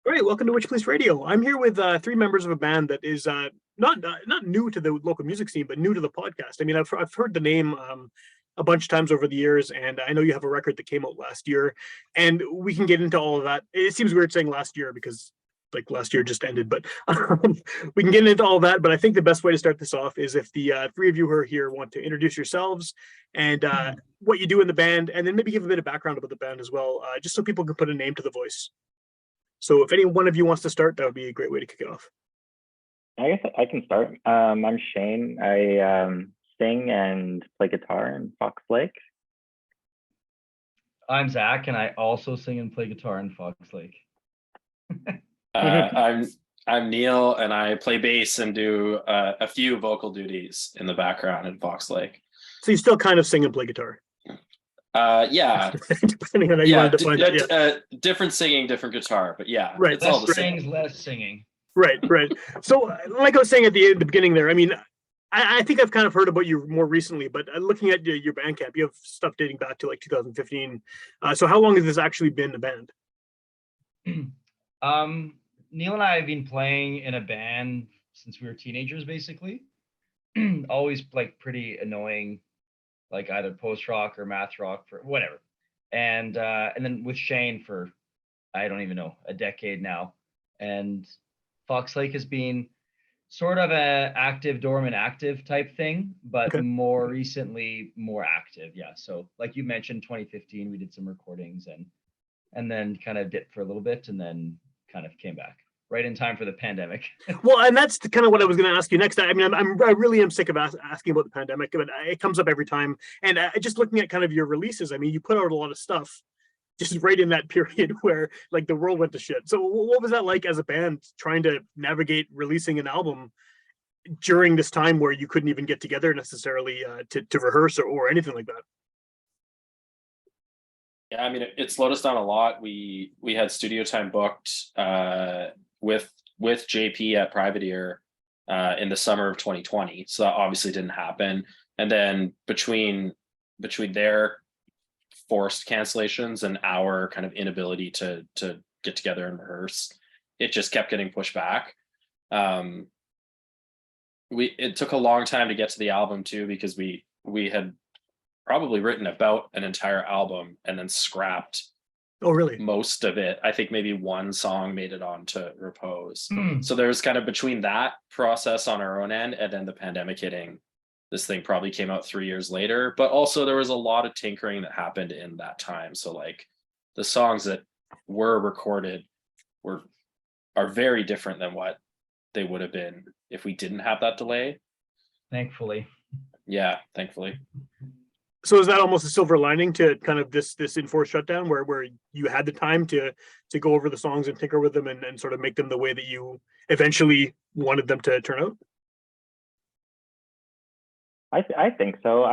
All right, welcome to Witchpolice Radio. I'm here with three members of a band that is not new to the local music scene, but new to the podcast. I mean, I've heard the name a bunch of times over the years, and I know you have a record that came out last year, and we can get into all of that. It seems weird saying last year because like last year just ended, but we can get into all that. But I think the best way to start this off is if the three of you who are here want to introduce yourselves and what you do in the band, and then maybe give a bit of background about the band as well, just so people can put a name to the voice. So if any one of you wants to start, that would be a great way to kick it off. I guess I can start. I'm Shane. I sing and play guitar in Fox Lake. I'm Zach, and I also sing and play guitar in Fox Lake. I'm Neil, and I play bass and do a few vocal duties in the background in Fox Lake. So you still kind of sing and play guitar. Yeah. Depending on how you want to define it. Yeah. Different singing, different guitar, but yeah, right. It's all the same. same. Less singing. Right. So, like I was saying at the beginning there, I mean, I think I've kind of heard about you more recently, but looking at your Bandcamp, you have stuff dating back to like 2015. So how long has this actually been a band? Neil and I have been playing in a band since we were teenagers, basically. Always like pretty annoying, like either post rock or math rock for whatever. And then with Shane for, I don't even know, a decade now. And Fox Lake has been sort of a active, dormant, active type thing, but more recently, more active. Yeah. So like you mentioned, 2015, we did some recordings and then kind of dipped for a little bit and then kind of came back right in time for the pandemic. Well, and that's kind of what I was going to ask you next. I mean, I really am sick of asking about the pandemic, but it comes up every time. And just looking at kind of your releases, I mean, you put out a lot of stuff just right in that period where like the world went to shit. So what was that like as a band trying to navigate releasing an album during this time where you couldn't even get together necessarily to rehearse or anything like that? Yeah, I mean, it slowed us down a lot. We had studio time booked with JP at Privateer in the summer of 2020, so that obviously didn't happen. And then between their forced cancellations and our kind of inability to get together and rehearse, it just kept getting pushed back. It took a long time to get to the album too, because we had probably written about an entire album and then scrapped most of it. I think maybe one song made it on to Repose. So there was kind of between that process on our own end and then the pandemic hitting, this thing probably came out 3 years later. But also there was a lot of tinkering that happened in that time. So like the songs that were recorded are very different than what they would have been if we didn't have that delay. Thankfully. Yeah, thankfully. So is that almost a silver lining to kind of this enforced shutdown where you had the time to go over the songs and tinker with them and sort of make them the way that you eventually wanted them to turn out? I think so.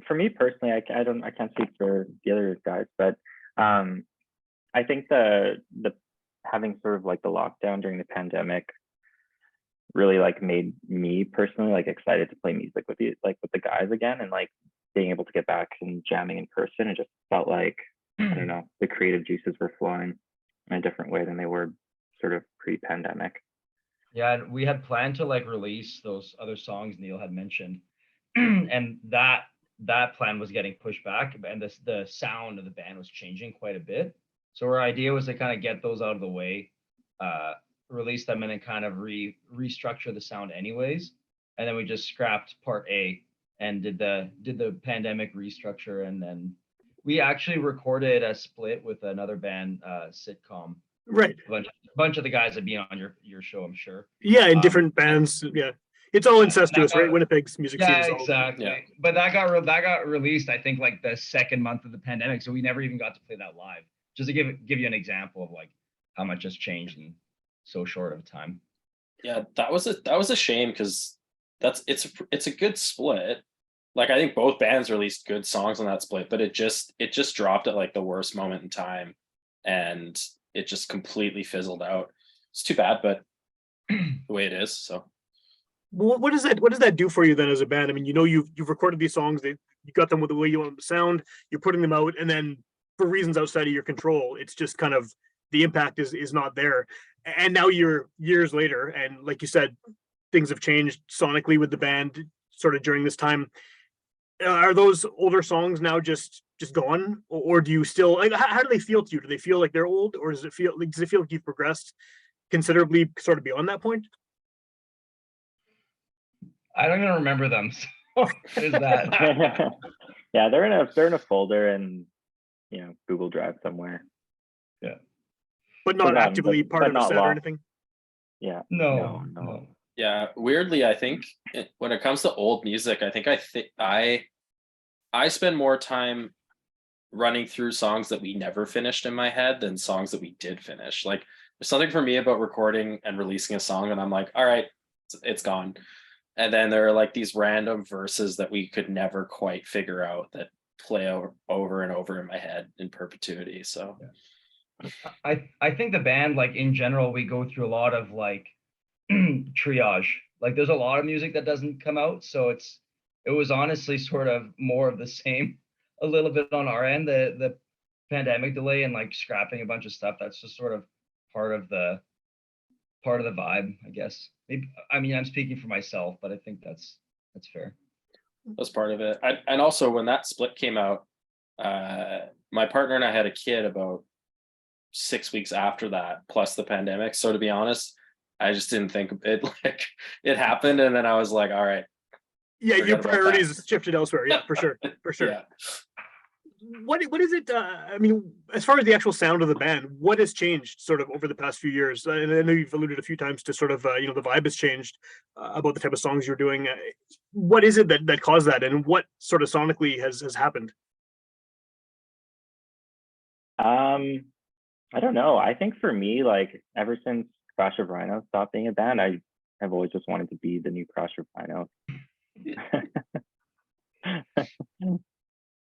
For me personally, I can't speak for the other guys, but I think the having sort of like the lockdown during the pandemic really like made me personally like excited to play music with the guys again, and like being able to get back and jamming in person. It just felt like I don't know, the creative juices were flowing in a different way than they were sort of pre-pandemic. Yeah, and we had planned to like release those other songs Neil had mentioned, and that plan was getting pushed back, and the sound of the band was changing quite a bit. So our idea was to kind of get those out of the way, release them, and then kind of restructure the sound anyways. And then we just scrapped part A and did the pandemic restructure, and then we actually recorded a split with another band, Sitcom. Right. A bunch of the guys that be on your show, I'm sure. Yeah, in different bands. Yeah, it's all incestuous, right? Winnipeg's music scene is all. Exactly. Yeah. But that got released, I think, like the second month of the pandemic, so we never even got to play that live. Just to give you an example of like how much has changed in so short of a time. Yeah, that was a shame, because it's a good split. Like I think both bands released good songs on that split, but it just dropped at like the worst moment in time, and it just completely fizzled out. It's too bad, but the way it is. So what does that do for you then as a band? I mean, you've recorded these songs, you got them with the way you want them to sound, you're putting them out, and then for reasons outside of your control, it's just kind of the impact is not there. And now you're years later, and like you said, things have changed sonically with the band sort of during this time. Are those older songs now just gone, or do you still like? How do they feel to you? Do they feel like they're old, or does it feel like you've progressed considerably, sort of beyond that point? I don't even remember them. So is that? Yeah, they're in a folder and Google Drive somewhere. Yeah, but not Forgotten, actively part but of a not set or lost. anything. Yeah. No. Yeah, weirdly, I think when it comes to old music, I think I spend more time running through songs that we never finished in my head than songs that we did finish. Like there's something for me about recording and releasing a song and I'm like, all right, it's gone. And then there are like these random verses that we could never quite figure out that play over and over in my head in perpetuity. So I think the band, like in general, we go through a lot of like triage. Like there's a lot of music that doesn't come out, so it was honestly sort of more of the same a little bit on our end. The pandemic delay and like scrapping a bunch of stuff, that's just sort of part of the vibe, I guess. Maybe, I mean, I'm speaking for myself, but I think that's fair. that's part of it. And also when that split came out, my partner and I had a kid about 6 weeks after that, plus the pandemic. So to be honest, I just didn't think it, like it happened, and then I was like, all right. Yeah, your priorities shifted elsewhere. Yeah, for sure. Yeah. What is it? I mean, as far as the actual sound of the band, what has changed sort of over the past few years? And I know you've alluded a few times to sort of the vibe has changed about the type of songs you're doing. What is it that caused that, and what sort of sonically has happened? I don't know. I think for me, like ever since Crash of Rhino stopped being a band, I have always just wanted to be the new Crash of Rhino.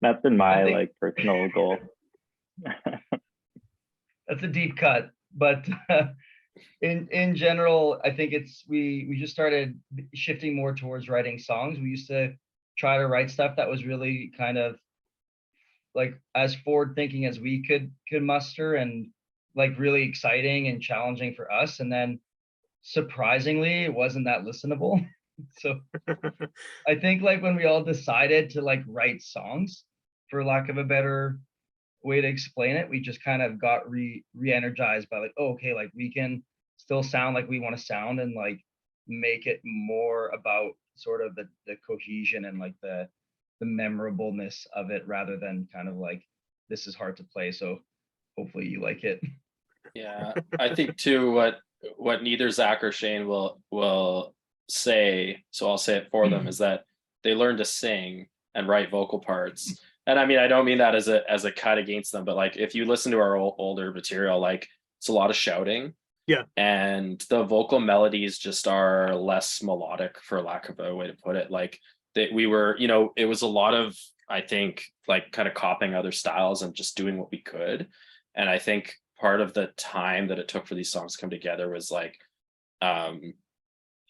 That's been my like personal goal. That's a deep cut, but in general, I think it's we just started shifting more towards writing songs. We used to try to write stuff that was really kind of like as forward thinking as we could muster, and like really exciting and challenging for us. And then surprisingly, it wasn't that listenable. So I think like when we all decided to like write songs, for lack of a better way to explain it, we just kind of got re-energized by like, oh, okay, like we can still sound like we want to sound, and like make it more about sort of the cohesion and like the memorableness of it, rather than kind of like, this is hard to play, so hopefully you like it. Yeah, I think too what neither Zach or Shane will say, so I'll say it for them, is that they learn to sing and write vocal parts. And I mean, I don't mean that as a cut against them, but like if you listen to our older material, like it's a lot of shouting. Yeah. And the vocal melodies just are less melodic, for lack of a way to put it. Like that we were, it was a lot of, I think, like kind of copying other styles and just doing what we could. And I think part of the time that it took for these songs to come together was like,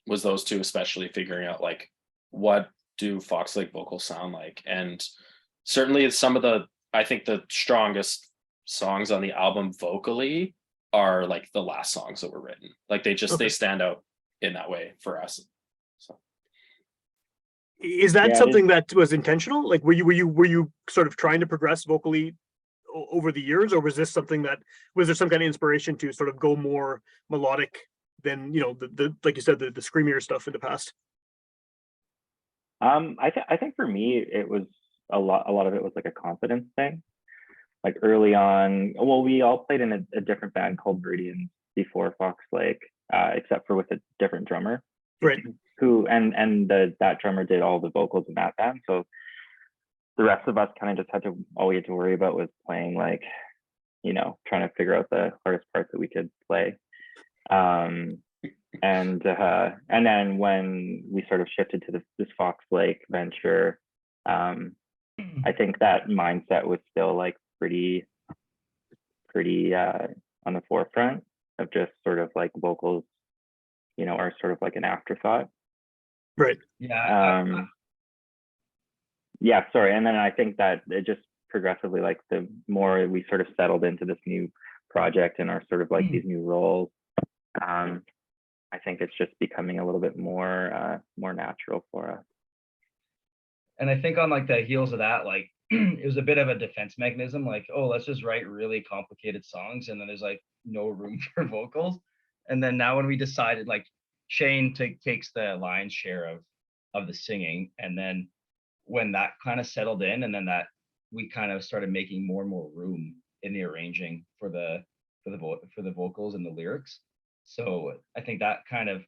was those two especially figuring out like, what do Fox Lake vocals sound like? And certainly I think the strongest songs on the album vocally are like the last songs that were written. Like they stand out in that way for us. So is that something that was intentional? Like were you sort of trying to progress vocally over the years, or was there some kind of inspiration to sort of go more melodic than the like you said, the screamier stuff in the past? I think for me it was a lot of it was like a confidence thing. Like early on, well, we all played in a different band called Meridian before Fox Lake, except for with a different drummer, right? Who that drummer did all the vocals in that band. So the rest of us kind of just all we had to worry about was playing, like, trying to figure out the hardest parts that we could play. And then when we sort of shifted to this Fox Lake venture, I think that mindset was still like pretty on the forefront of just sort of like vocals, are sort of like an afterthought. Right. Yeah. Yeah, sorry. And then I think that it just progressively, like the more we sort of settled into this new project and our sort of like these new roles, I think it's just becoming a little bit more natural for us. And I think on like the heels of that, like it was a bit of a defense mechanism, like, oh, let's just write really complicated songs, and then there's like no room for vocals. And then now when we decided, like, Shane takes the lion's share of the singing, and then when that kind of settled in, and then that we kind of started making more and more room in the arranging for the vocals and the lyrics. So I think that kind of,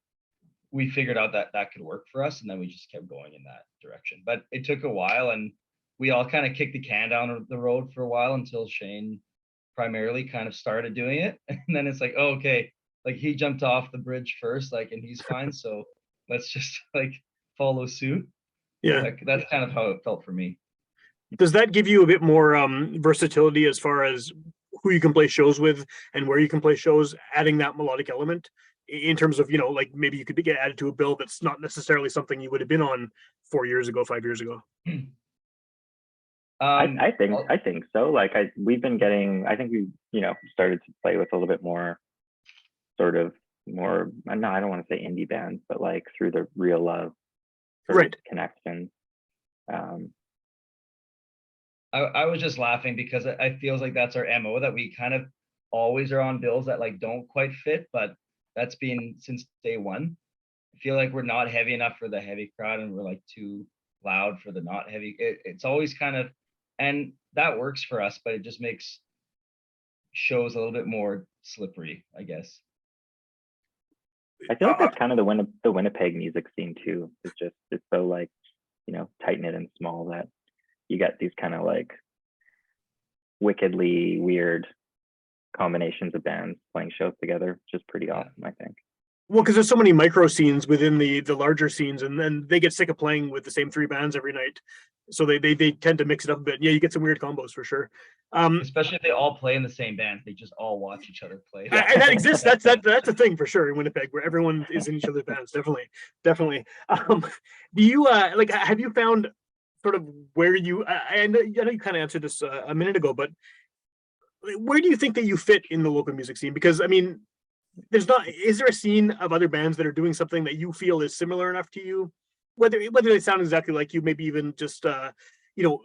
we figured out that that could work for us, and then we just kept going in that direction. But it took a while, and we all kind of kicked the can down the road for a while until Shane primarily kind of started doing it. And then it's like, oh, okay, like he jumped off the bridge first, like, and he's fine. So let's just like follow suit. Yeah. Like, that's kind of how it felt for me. Does that give you a bit more versatility as far as who you can play shows with and where you can play shows, adding that melodic element in terms of, you know, like maybe you could get added to a bill that's not necessarily something you would have been on 4 years ago, 5 years ago? I think so. Like we've been getting, I think we, you know, started to play with a little bit more sort of more, no, I don't want to say indie bands, but like through the Real Love sort of connection. I was just laughing because it feels like that's our MO, that we kind of always are on bills that like don't quite fit, but that's been since day one. I feel like we're not heavy enough for the heavy crowd, and we're like too loud for the not heavy. It's always kind of, and that works for us, but it just makes shows a little bit more slippery, I guess. I feel like that's kind of the Winnipeg music scene too. It's so like, you know, tight knit and small that you get these kind of like wickedly weird combinations of bands playing shows together, which is pretty awesome, I think. Well, because there's so many micro scenes within the larger scenes, and then they get sick of playing with the same 3 bands every night, so they tend to mix it up a bit. Yeah, you get some weird combos for sure. Especially if they all play in the same band, they just all watch each other play. And that exists. That's a thing for sure in Winnipeg, where everyone is in each other's bands. Definitely. Do you like? Have you found sort of where you? I know you kind of answered this a minute ago, but where do you think that you fit in the local music scene? Because I mean, is there a scene of other bands that are doing something that you feel is similar enough to you, whether they sound exactly like you, maybe even just you know,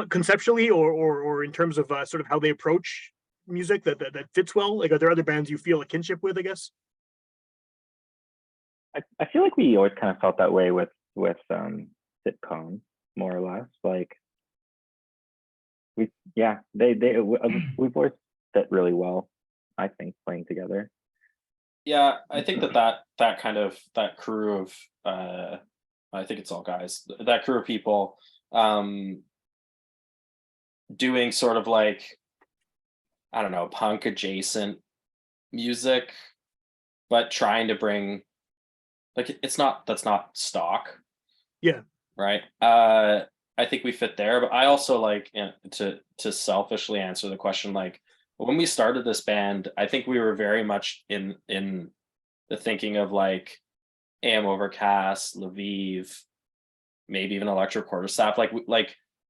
conceptually or in terms of sort of how they approach music that fits well? Like, are there other bands you feel a kinship with, I guess? I feel like we always kind of felt that way with sitcoms, more or less. Like we've always fit really well, I think, playing together. Yeah, I think that kind of, that crew of I think it's all guys, that crew of people doing sort of like, I don't know, punk adjacent music, but trying to bring, like, that's not stock. Yeah. Right. I think we fit there, but I also like, to selfishly answer the question, like when we started this band, I think we were very much in the thinking of like AM Overcast, Lviv, maybe even Electric Quarterstaff.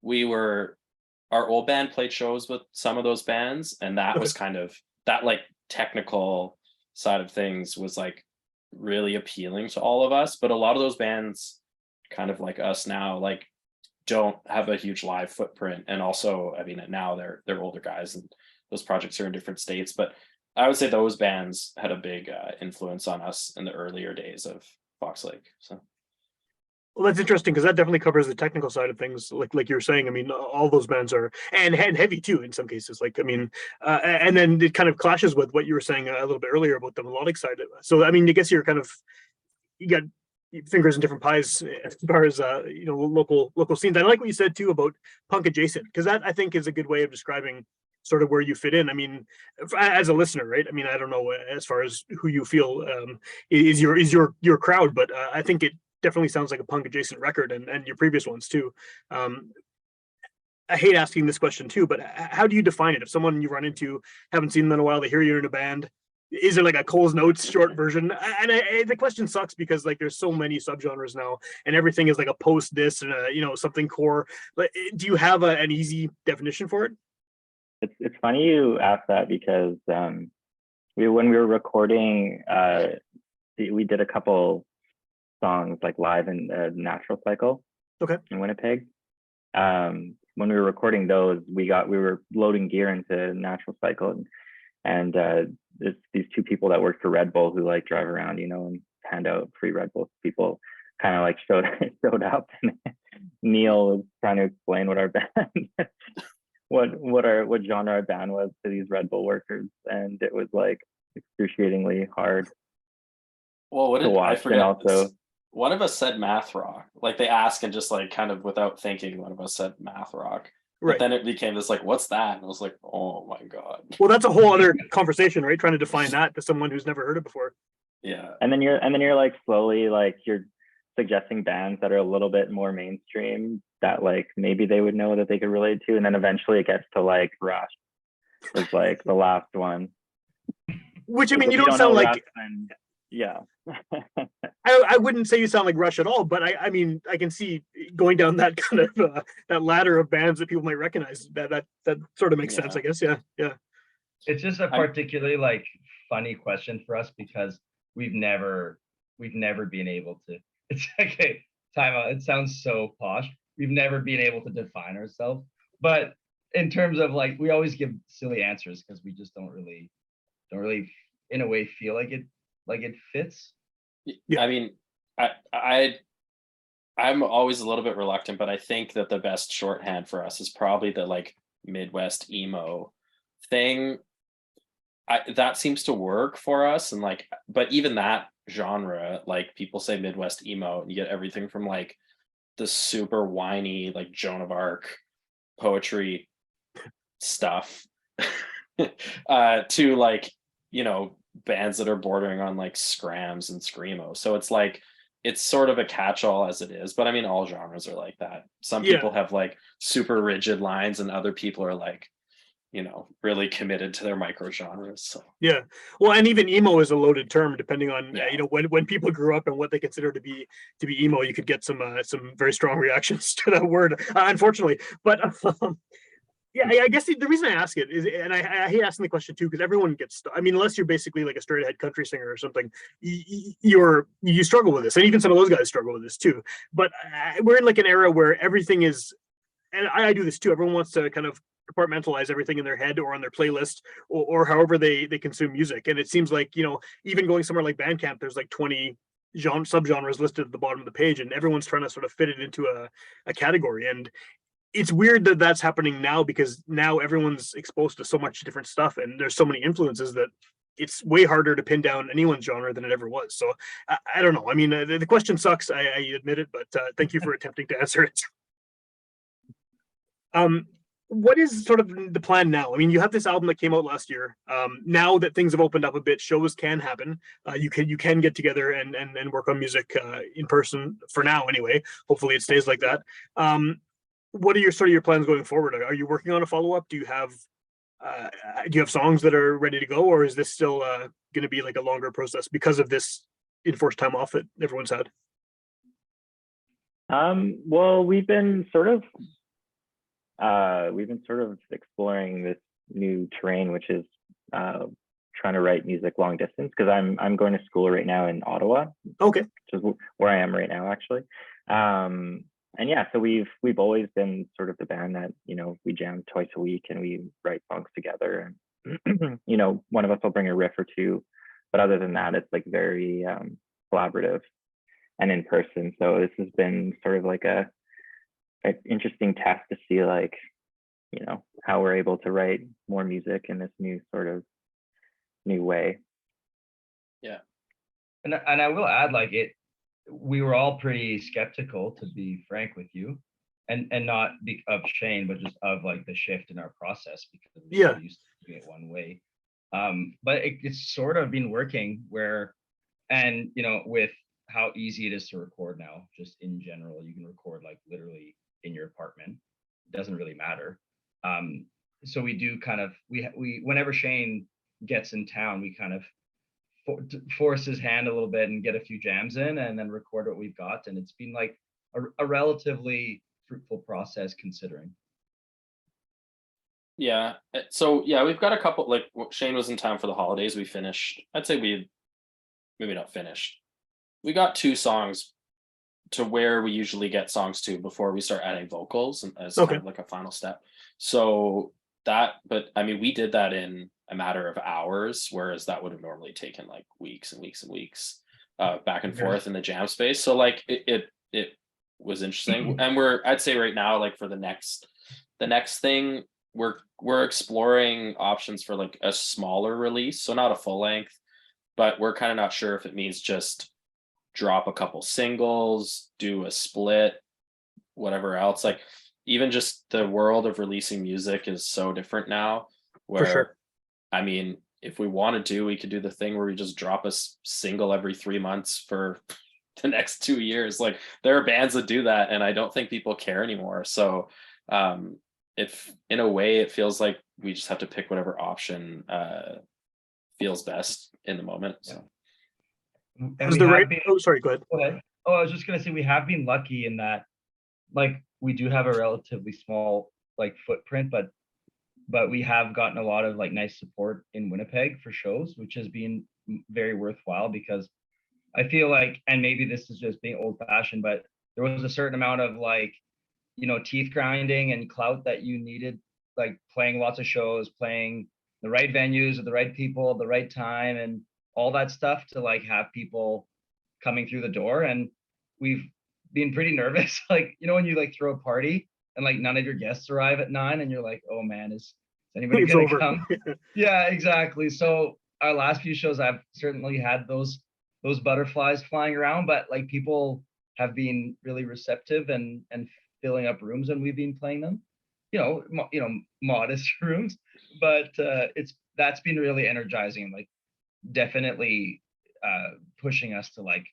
We were, our old band played shows with some of those bands, and that was kind of, that like technical side of things was like really appealing to all of us. But a lot of those bands, kind of like us now, like don't have a huge live footprint, and also, I mean, now they're older guys and those projects are in different states. But I would say those bands had a big influence on us in the earlier days of Fox Lake. So, well, that's interesting because that definitely covers the technical side of things, like you were saying. I mean, all those bands are and heavy too in some cases. Like, I mean, and then it kind of clashes with what you were saying a little bit earlier about the melodic side. So, I mean, I guess you got fingers in different pies as far as you know, local scenes. I like what you said too about punk adjacent, because that I think is a good way of describing sort of where you fit in. I mean, as a listener, right? I mean, I don't know as far as who you feel is your crowd, but I think it definitely sounds like a punk adjacent record, and your previous ones too. I hate asking this question too, but how do you define it? If someone you run into, haven't seen them in a while, they hear you're in a band, is there like a Cole's Notes short version? And the question sucks because like there's so many subgenres now, and everything is like a post this and you know, something core. But do you have an easy definition for it? It's funny you asked that because when we were recording, we did a couple songs like live in Natural Cycle in Winnipeg. When we were recording those, we were loading gear into Natural Cycle, and there's these two people that work for Red Bull who like drive around, and hand out free Red Bull to people. Kind of like showed up, and Neil was trying to explain what our band, what genre our band was to these Red Bull workers, and it was like excruciatingly hard. Well, what did I forget? And also, one of us said math rock. Like they asked and just like kind of without thinking, one of us said math rock. But Right. then it became this like, what's that? And I was like, oh my God. Well, that's a whole other conversation, right? Trying to define that to someone who's never heard it before. Yeah. And then you're like slowly like you're suggesting bands that are a little bit more mainstream that like maybe they would know that they could relate to, and then eventually it gets to like Rush was like the last one. Which, I mean, you don't sound like Rush, then, yeah. I wouldn't say you sound like Rush at all, but I mean, I can see going down that kind of that ladder of bands that people might recognize. That sort of makes sense, I guess. Yeah. It's just a particularly like funny question for us because we've never been able to. It's okay. Time out. It sounds so posh. We've never been able to define ourselves, but in terms of like, we always give silly answers because we just don't really, in a way, feel like it fits. Yeah. I mean, I'm always a little bit reluctant, but I think that the best shorthand for us is probably the like Midwest emo thing. That seems to work for us, and like, but even that genre, like people say Midwest emo, and you get everything from like the super whiny like Joan of Arc poetry stuff to like, bands that are bordering on like scrams and screamo. So it's like it's sort of a catch-all as it is, but I mean all genres are like that. Some people have like super rigid lines, and other people are like, really committed to their micro genres. So yeah, well, and even emo is a loaded term depending on when people grew up and what they consider to be emo. You could get some very strong reactions to that word, unfortunately. But yeah, I guess the reason I ask it is, and I hate asking the question too, because everyone gets. I mean, unless you're basically like a straight ahead country singer or something, you struggle with this, and even some of those guys struggle with this too. But we're in like an era where everything is, and I do this too. Everyone wants to kind of compartmentalize everything in their head or on their playlist or however they consume music. And it seems like, even going somewhere like Bandcamp, there's like 20 subgenres listed at the bottom of the page, and everyone's trying to sort of fit it into a category. And it's weird that that's happening now, because now everyone's exposed to so much different stuff and there's so many influences that it's way harder to pin down anyone's genre than it ever was. So I don't know. I mean, the question sucks. I admit it, but thank you for attempting to answer it. What is sort of the plan now? I mean, you have this album that came out last year. Now that things have opened up a bit, shows can happen. You can get together and work on music in person for now, anyway. Hopefully, it stays like that. What are your plans going forward? Are you working on a follow up? Do you have songs that are ready to go, or is this still going to be like a longer process because of this enforced time off that everyone's had? Well, we've been sort of exploring this new terrain, which is trying to write music long distance, because I'm going to school right now in Ottawa. Okay. Which is where I am right now, actually. And yeah, so we've always been sort of the band that, we jam twice a week and we write songs together, and one of us will bring a riff or two, but other than that, it's like very collaborative and in person. So this has been sort of like an interesting test to see, like, how we're able to write more music in this new way. Yeah. And I will add, like, we were all pretty skeptical, to be frank with you, and not of Shane, but just of like the shift in our process, because we used to doing it one way. But it's sort of been working and with how easy it is to record now, just in general, you can record like literally in your apartment. It doesn't really matter. So we do kind of, we whenever Shane gets in town, we kind of force his hand a little bit and get a few jams in, and then record what we've got. And it's been like a relatively fruitful process, considering. Yeah. So yeah, we've got a couple. Like Shane was in town for the holidays. We finished. I'd say we maybe not finished. We got 2 songs to where we usually get songs to before we start adding vocals and as kind Okay. of like a final step. So that, but I mean, we did that in a matter of hours, whereas that would have normally taken like weeks and weeks and weeks back and Yeah. forth in the jam space. So like it was interesting. And I'd say right now, like for the next thing, we're exploring options for like a smaller release. So not a full length, but we're kind of not sure if it means just drop a couple singles, do a split, whatever else. Like even just the world of releasing music is so different now. For sure. Where, I mean, if we wanted to, we could do the thing where we just drop a single every 3 months for the next 2 years. Like there are bands that do that, and I don't think people care anymore. So, if in a way it feels like we just have to pick whatever option feels best in the moment. So. And Was we the have right? been, Oh, sorry. Go ahead. go ahead. Oh, I was just gonna say we have been lucky in that, like, we do have a relatively small like footprint, but we have gotten a lot of like nice support in Winnipeg for shows, which has been very worthwhile because I feel like, and maybe this is just being old fashioned, but there was a certain amount of like, teeth grinding and clout that you needed, like playing lots of shows, playing the right venues with the right people at the right time and all that stuff to like have people coming through the door. And we've been pretty nervous. Like, when you like throw a party and like none of your guests arrive at 9 and you're like, oh man, is anybody It's gonna over. come? Yeah, exactly. So our last few shows, I've certainly had those butterflies flying around, but like people have been really receptive and filling up rooms when we've been playing them. Modest rooms, but that's been really energizing and like definitely pushing us to like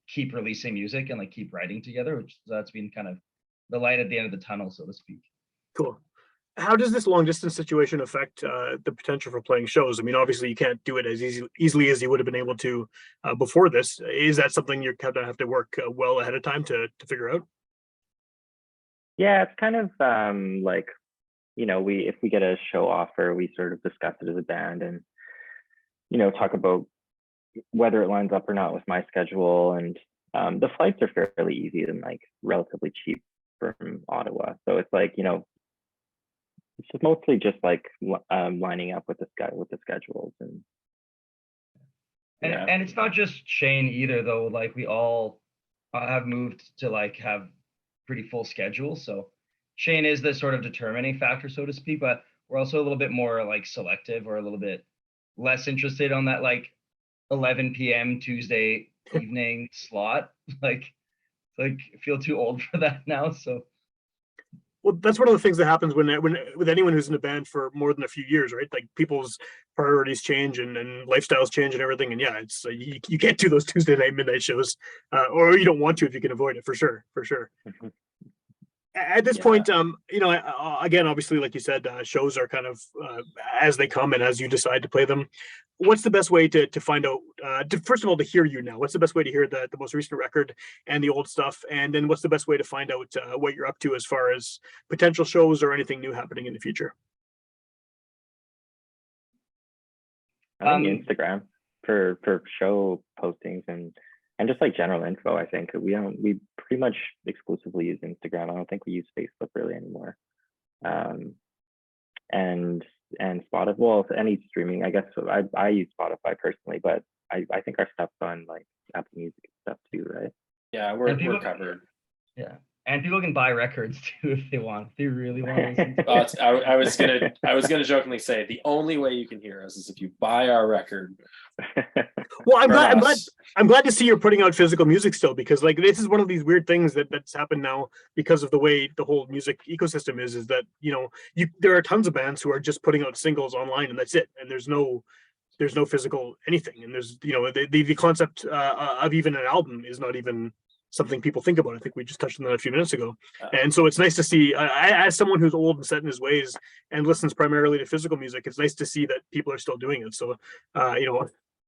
keep releasing music and like keep writing together, which that's been kind of the light at the end of the tunnel, so to speak. Cool. How does this long distance situation affect the potential for playing shows? I mean, obviously you can't do it as easily as you would have been able to before this. Is that something you're kind of have to work well ahead of time to figure out? Yeah, it's kind of like, if we get a show offer, we sort of discuss it as a band and, talk about whether it lines up or not with my schedule. And the flights are fairly easy and like relatively cheap from Ottawa. So it's like, it's just mostly just like lining up with the schedules and And and it's not just Shane either, though. Like we all have moved to like have pretty full schedules. So Shane is the sort of determining factor, so to speak, but we're also a little bit more like selective or a little bit less interested on that like 11 p.m. Tuesday evening slot. Like I feel too old for that now. So Well, that's one of the things that happens when with anyone who's in a band for more than a few years, right? Like people's priorities change and lifestyles change and everything. And yeah, it's you can't do those Tuesday night midnight shows, or you don't want to if you can avoid it, for sure, for sure. At this point, again, obviously, like you said, shows are kind of as they come and as you decide to play them. What's the best way to find out? First of all, to hear you now. What's the best way to hear the most recent record and the old stuff? And then what's the best way to find out what you're up to as far as potential shows or anything new happening in the future? Instagram for show postings and just like general info. I think we pretty much exclusively use Instagram. I don't think we use Facebook really anymore. And Spotify, well, any streaming, I guess. So I use Spotify personally, but I think our stuff's on like Apple Music and stuff too, right? Yeah, we're covered. Yeah. And people can buy records too if they want. If they really want to listen to it. I was gonna jokingly say the only way you can hear us is if you buy our record. Well, I'm glad to see you're putting out physical music still, because like this is one of these weird things that's happened now because of the way the whole music ecosystem is that there are tons of bands who are just putting out singles online and that's it, and there's no physical anything, and there's the concept of even an album is not even something people think about. I think we just touched on that a few minutes ago. And so it's nice to see, as someone who's old and set in his ways and listens primarily to physical music, it's nice to see that people are still doing it. So,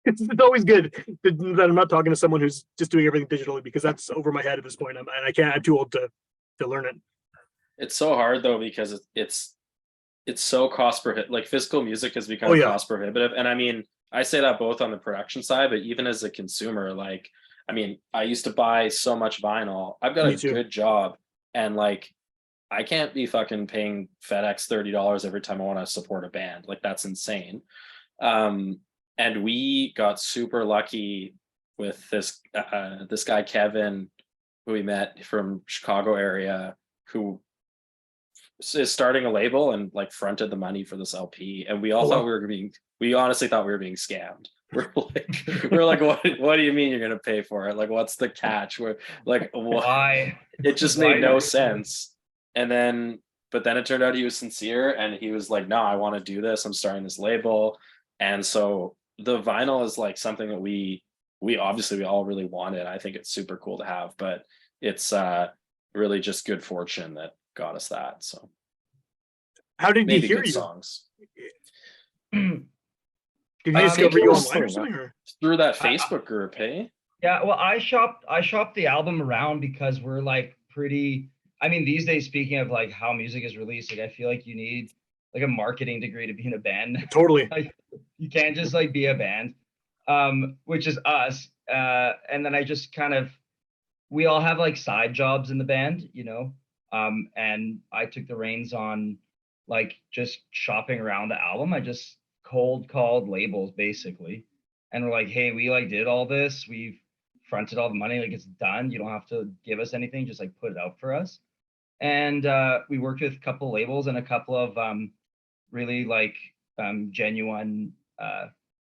it's always good that I'm not talking to someone who's just doing everything digitally, because that's over my head at this point. I'm too old to learn it. It's so hard though, because it's it's so cost prohibitive. Like physical music has become yeah. cost prohibitive. And I mean, I say that both on the production side, but even as a consumer, like, I mean, I used to buy so much vinyl. I've got Me a too. good job, and like, I can't be fucking paying FedEx $30 every time I want to support a band. Like, that's insane. And we got super lucky with this this guy Kevin, who we met from Chicago area, who is starting a label and like fronted the money for this LP. And we all thought we honestly thought we were being scammed. We're like, what do you mean you're gonna pay for it? Like, what's the catch? We're like, what? Why? It just made no sense. And then, but then it turned out he was sincere, and he was like, no, I want to do this. I'm starting this label. And so the vinyl is like something that we obviously we all really wanted. I think it's super cool to have, but it's really just good fortune that got us that. So how did he maybe hear good you? songs. Did he discover you was online or something? Or? through that Facebook group, hey? Yeah, well, I shopped the album around because we're like pretty. I mean, these days, speaking of like how music is released, like I feel like you need like a marketing degree to be in a band. Totally. Like, you can't just like be a band, which is us. And then I just kind of, we all have like side jobs in the band, you know. And I took the reins on like just shopping around the album. I just cold called labels basically, and we're like, hey, we like did all this. We've fronted all the money. Like, it's done. You don't have to give us anything. Just like put it out for us. And we worked with a couple labels and a couple of really like genuine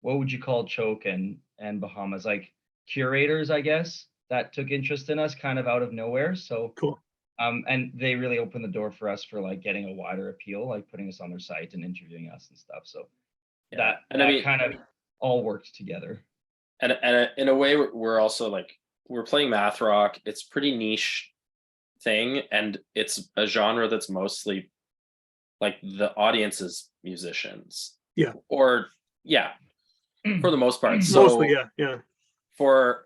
what would you call Choke and Bahamas, like curators, I guess, that took interest in us kind of out of nowhere. So cool. And they really opened the door for us for like getting a wider appeal, like putting us on their site and interviewing us and stuff. So that I mean, kind of all worked together. And in a way, we're also like, we're playing math rock. It's pretty niche thing, and it's a genre that's mostly like the audience is musicians. Yeah. Or yeah, for the most part. So mostly, yeah. For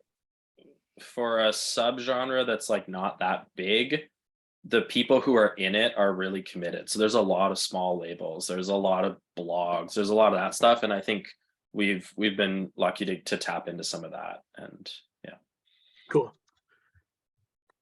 a subgenre that's like not that big, the people who are in it are really committed. So there's a lot of small labels, there's a lot of blogs, there's a lot of that stuff, and I think we've been lucky to tap into some of that. And yeah, cool.